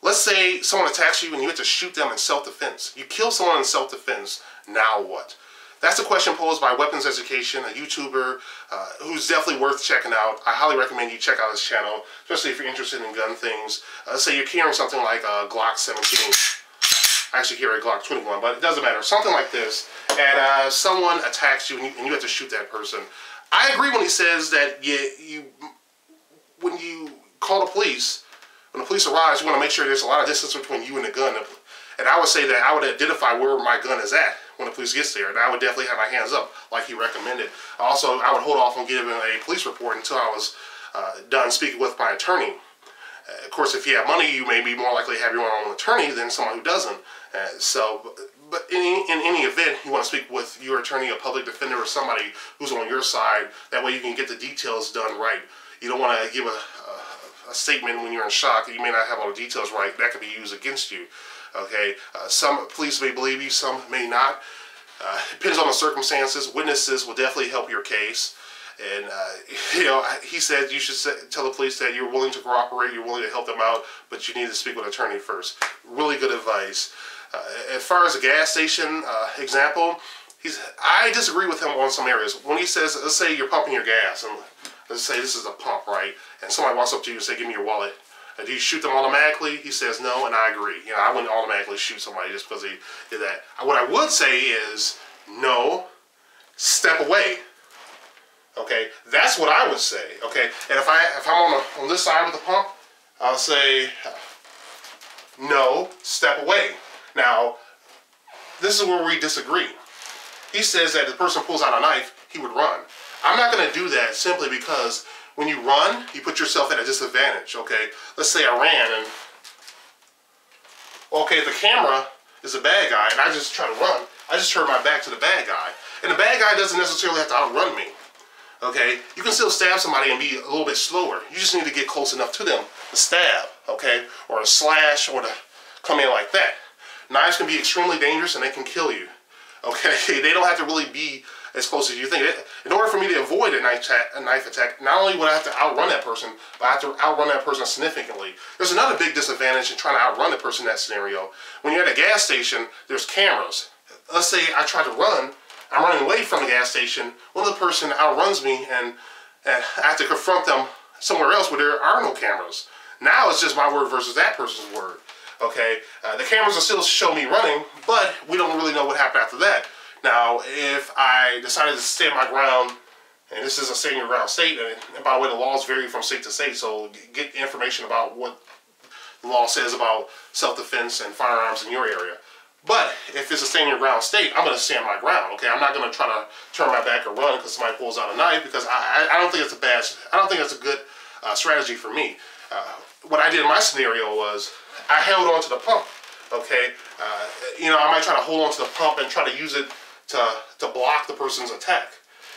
let's say someone attacks you and you have to shoot them in self-defense. You kill someone in self-defense, now what? That's a question posed by Weapons Education, a YouTuber who's definitely worth checking out. I highly recommend you check out his channel, especially if you're interested in gun things. Let's say you're carrying something like a Glock 17. I actually carry a Glock 21, but it doesn't matter. Something like this, and someone attacks you and you have to shoot that person. I agree when he says that when you call the police, when the police arrives, you want to make sure there's a lot of distance between you and the gun. And I would say that I would identify where my gun is at when the police gets there. And I would definitely have my hands up like he recommended. Also, I would hold off on giving a police report until I was done speaking with my attorney. Of course, if you have money, you may be more likely to have your own attorney than someone who doesn't. But in any event, you want to speak with your attorney, a public defender, or somebody who's on your side. That way you can get the details done right. You don't want to give a statement when you're in shock that you may not have all the details right. That could be used against you. Okay, some police may believe you, some may not. Depends on the circumstances. Witnesses will definitely help your case. And, you know, he said you should tell the police that you're willing to cooperate, you're willing to help them out, but you need to speak with an attorney first. Really good advice. As far as the gas station example, I disagree with him on some areas. When he says, let's say you're pumping your gas, and let's say this is a pump, right? And somebody walks up to you and say, give me your wallet. Do you shoot them automatically? He says no, and I agree. You know, I wouldn't automatically shoot somebody just because they did that. What I would say is, no, step away. Okay, that's what I would say. Okay, and if I'm on this side of the pump, I'll say, no, step away. Now, this is where we disagree. He says that if the person pulls out a knife, he would run. I'm not going to do that simply because when you run, you put yourself at a disadvantage, okay? Let's say I ran and, okay, the camera is a bad guy and I just try to run. I just turn my back to the bad guy. And the bad guy doesn't necessarily have to outrun me, okay? You can still stab somebody and be a little bit slower. You just need to get close enough to them to stab, okay? Or to slash or to come in like that. Knives can be extremely dangerous and they can kill you, okay? They don't have to really be as close as you think. In order for me to avoid a knife attack, not only would I have to outrun that person, but I have to outrun that person significantly. There's another big disadvantage in trying to outrun the person in that scenario. When you're at a gas station, there's cameras. Let's say I try to run, I'm running away from the gas station, one of the person outruns me and I have to confront them somewhere else where there are no cameras. Now it's just my word versus that person's word. Okay, the cameras will still show me running, but we don't really know what happened after that. Now, if I decided to stand my ground, and this is a stand your ground state, and by the way, the laws vary from state to state, so get information about what the law says about self-defense and firearms in your area. But if it's a stand your ground state, I'm going to stand my ground. Okay, I'm not going to try to turn my back or run because somebody pulls out a knife, because I don't think it's a good strategy for me. What I did in my scenario was I held on to the pump. Okay, you know, I might try to hold on to the pump and try to use it to block the person's attack,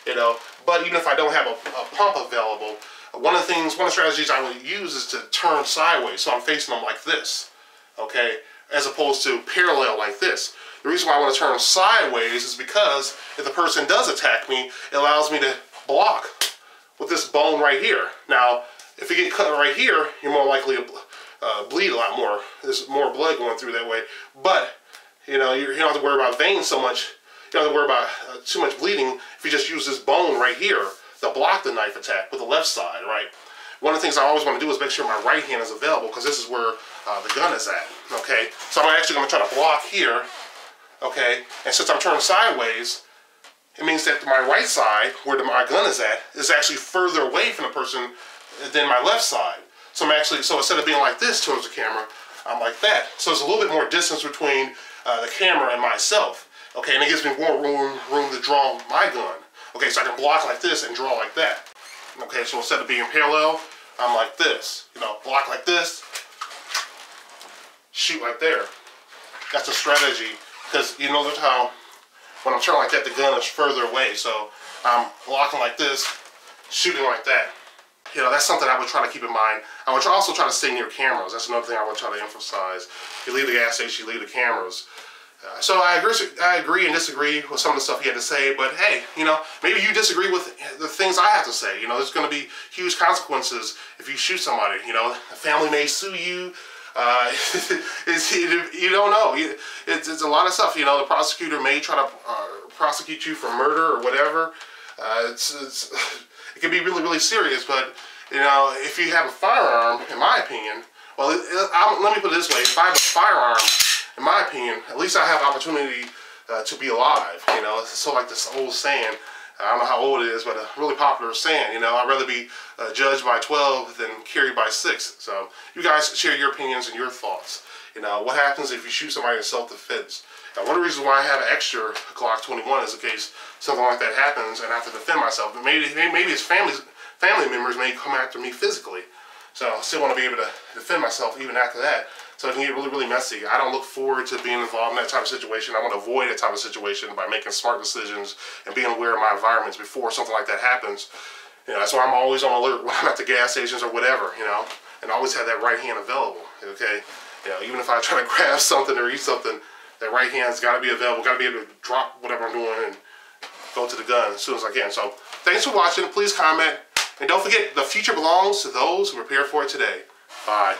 you know. But even if I don't have a pump available, one of the strategies I would use is to turn sideways, so I'm facing them like this, okay, as opposed to parallel like this. The reason why I want to turn sideways is because if the person does attack me, it allows me to block with this bone right here. Now, if you get cut right here, you're more likely to bleed a lot more. There's more blood going through that way. But, you know, you don't have to worry about veins so much. You don't have to worry about too much bleeding if you just use this bone right here to block the knife attack with the left side, right? One of the things I always want to do is make sure my right hand is available, because this is where the gun is at, okay? So I'm actually going to try to block here, okay? And since I'm turned sideways, it means that my right side, where my gun is at, is actually further away from the person than my left side. So so instead of being like this towards the camera, I'm like that. So there's a little bit more distance between the camera and myself. Okay, and it gives me more room to draw my gun. Okay, so I can block like this and draw like that. Okay, so instead of being parallel, I'm like this. You know, block like this, shoot like there. That's a strategy, because you notice how when I'm turning like that, the gun is further away. So I'm blocking like this, shooting like that. You know, that's something I would try to keep in mind. I would also try to stay near cameras. That's another thing I would try to emphasize. You leave the gas station, you leave the cameras. So I agree and disagree with some of the stuff he had to say, but hey, you know, maybe you disagree with the things I have to say. You know, there's going to be huge consequences if you shoot somebody. You know, the family may sue you. You don't know. It's a lot of stuff. You know, the prosecutor may try to prosecute you for murder or whatever. It can be really, really serious. But, you know, if you have a firearm, in my opinion, well, let me put it this way. If I have a firearm, in my opinion, at least I have opportunity to be alive. You know, it's sort of like this old saying. I don't know how old it is, but a really popular saying, you know, I'd rather be judged by 12 than carried by 6. So you guys share your opinions and your thoughts. You know, what happens if you shoot somebody in self-defense? Now, one of the reasons why I have an extra Glock 21 is in case something like that happens and I have to defend myself. But maybe his family members may come after me physically. So I still want to be able to defend myself even after that. So it can get really, really messy. I don't look forward to being involved in that type of situation. I want to avoid that type of situation by making smart decisions and being aware of my environments before something like that happens. You know, that's why I'm always on alert when I'm at the gas stations or whatever, you know, and always have that right hand available, okay? You know, even if I try to grab something or eat something, that right hand's got to be available, got to be able to drop whatever I'm doing and go to the gun as soon as I can. So thanks for watching. Please comment. And don't forget, the future belongs to those who prepare for it today. Bye.